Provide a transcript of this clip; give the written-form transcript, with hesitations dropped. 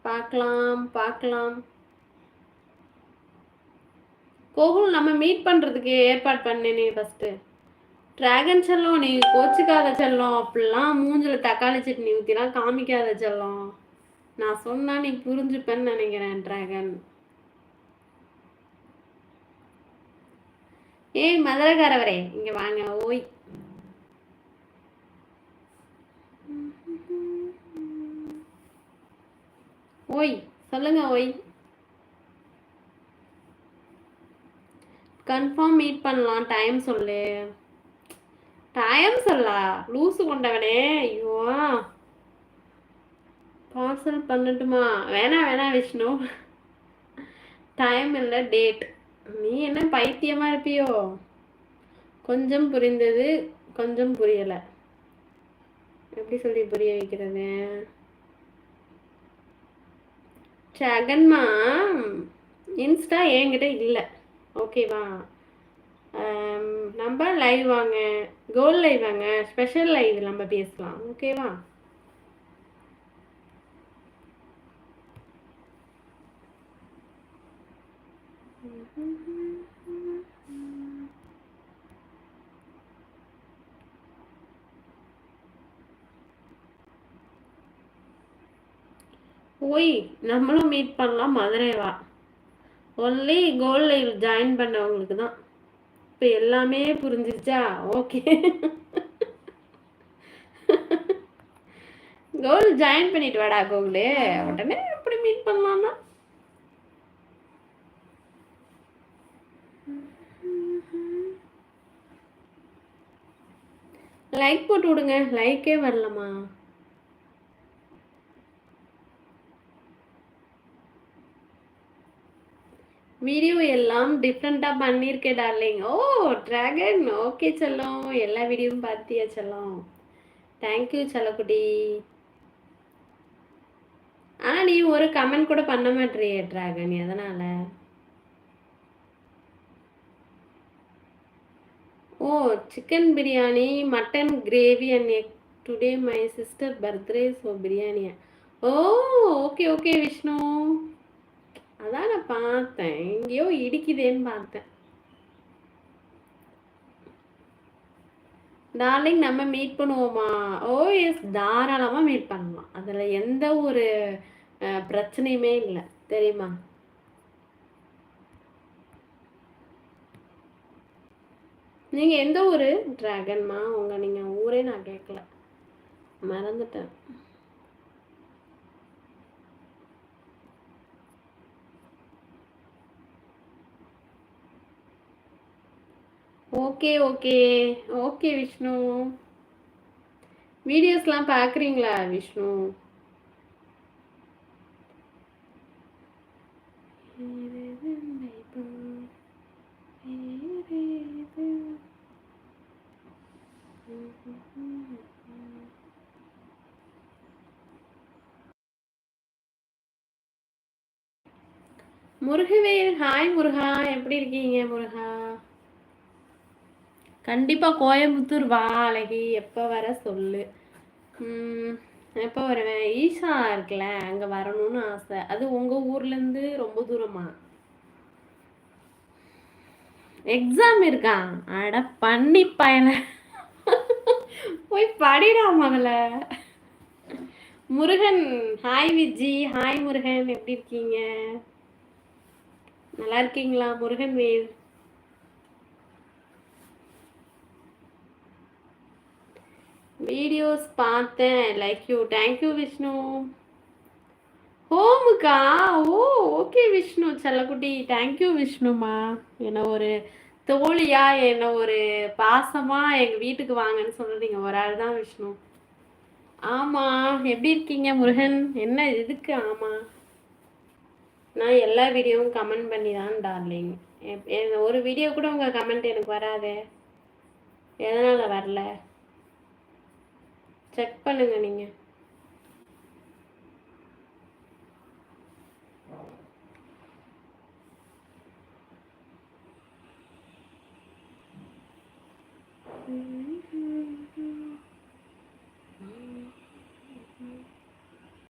பார்க்கலாம் பார்க்கலாம். கோகுல் நம்ம மீட் பண்ணுறதுக்கு ஏற்பாடு பண்ணேனே ஃபஸ்ட்டு. டிராகன் செல்லம், நீ கோச்சிக்காத செல்லம், அப்படிலாம் மூஞ்சில் தக்காளி சட்னி ஊற்றிலாம் காமிக்காத செல்லம். நான் சொன்னா நீ புரிஞ்சுப்பேன்னு நினைக்கிறேன் டிராகன். ஏய் மதுரக்காரவரே இங்கே வாங்க. ஓய் ஓய் சொல்லுங்க. ஓய் கன்ஃபார்ம் மீட் பண்ணலாம். டைம் சொல்லு. டைம் சொல்ல லூசு கொண்டவனே. ஐயோ பார்சல் பண்ணட்டுமா? வேணாம் விஷ்ணு. டைம் இல்லை, டேட். நீ என்ன பைத்தியமா இருப்பியோ? கொஞ்சம் புரிந்தது, கொஞ்சம் புரியலை. எப்படி சொல்லி புரிய வைக்கிறது? ஜகன்மா இன்ஸ்டா என்கிட்ட இல்லை, ஓகேவா? நம்ம லைவ் வாங்க, கோல் லைவ் வாங்க, ஸ்பெஷல் லைவ் நம்ம பேசலாம், ஓகேவா? ஓய் நம்மளும் மீட் பண்ணலாம். மதுரை வா. ஒன்லி கோல் லைவ் ஜாயின் பண்ணவங்களுக்கு தான். இப்போ எல்லாமே புரிஞ்சிருச்சா? ஓகே. கோல் ஜாயின் பண்ணிட்டு வாடா கோகுலு. உடனே எப்படி மீட் பண்ணலாம்னா லைக் போட்டு விடுங்க. லைக்கே வரலமா? வீடியோ எல்லாம் டிஃப்ரெண்ட்டாக பண்ணியிருக்கேன் டார்லிங். ஓ டிராகன், ஓகே செல்லம். எல்லா வீடியோவும் பார்த்தியா செல்லம்? தேங்க்யூ செல்லக்குட்டி. ஆனால் நீ ஒரு கமெண்ட் கூட பண்ண மாட்டேறியே டிராகன், எதனால்? Oh chicken biryani, mutton gravy and egg. Today my sister birthday, so பிரியாணியா? Oh okay okay Vishnu. அதான் நான் பார்த்தேன், எங்கேயோ இடிக்குதேன்னு பார்த்தேன். டார்லிங் நம்ம மீட் பண்ணுவோமா? ஓ எஸ், தாராளமாக மீட் பண்ணலாம். அதில் எந்த ஒரு பிரச்சனையுமே இல்லை, தெரியுமா? நீங்கள் எந்த ஊர் டிராகன்மா? நீங்கள் ஊரே நான் கேட்கல, மறந்துட்டேன். Okay okay okay Vishnu. வீடியோஸ்லாம் பார்க்குறீங்களா விஷ்ணு? முருகவேல், ஹாய் முருகா, எப்படி இருக்கீங்க முருகா? கண்டிப்பாக கோயம்புத்தூர் வா அழகி. எப்போ வர சொல்லு. எப்போ வருவேன்? ஈஷா இருக்குல்ல, அங்கே வரணும்னு ஆசை. அது உங்கள் ஊர்லேருந்து ரொம்ப தூரமா? எக்ஸாம் இருக்கா? அட பண்ணி பயல, போய் படிடா முதல்ல. முருகன், ஹாய் விஜி. ஹாய் முருகன், எப்படி இருக்கீங்க? நல்லா இருக்கீங்களா முருகன் வேல்? வீடியோஸ் பார்த்தேன், லைக் யூ. தேங்க்யூ விஷ்ணு. ஹோமுக்கா? ஓ ஓகே விஷ்ணு செல்லக்குட்டி, தேங்க்யூ விஷ்ணுமா. என்ன ஒரு தோழியா, என்ன ஒரு பாசமா எங்கள் வீட்டுக்கு வாங்கன்னு சொல்கிறீங்க ஒரு ஆள் தான் விஷ்ணு. ஆமாம், எப்படி இருக்கீங்க முருகன்? என்ன இதுக்கு? ஆமாம், நான் எல்லா வீடியோவும் கமெண்ட் பண்ணி தான் டார்லிங். ஒரு வீடியோ கூட உங்கள் கமெண்ட் எனக்கு வராதே, எதனால் வரல? செக் பண்ணுங்க நீங்கள்.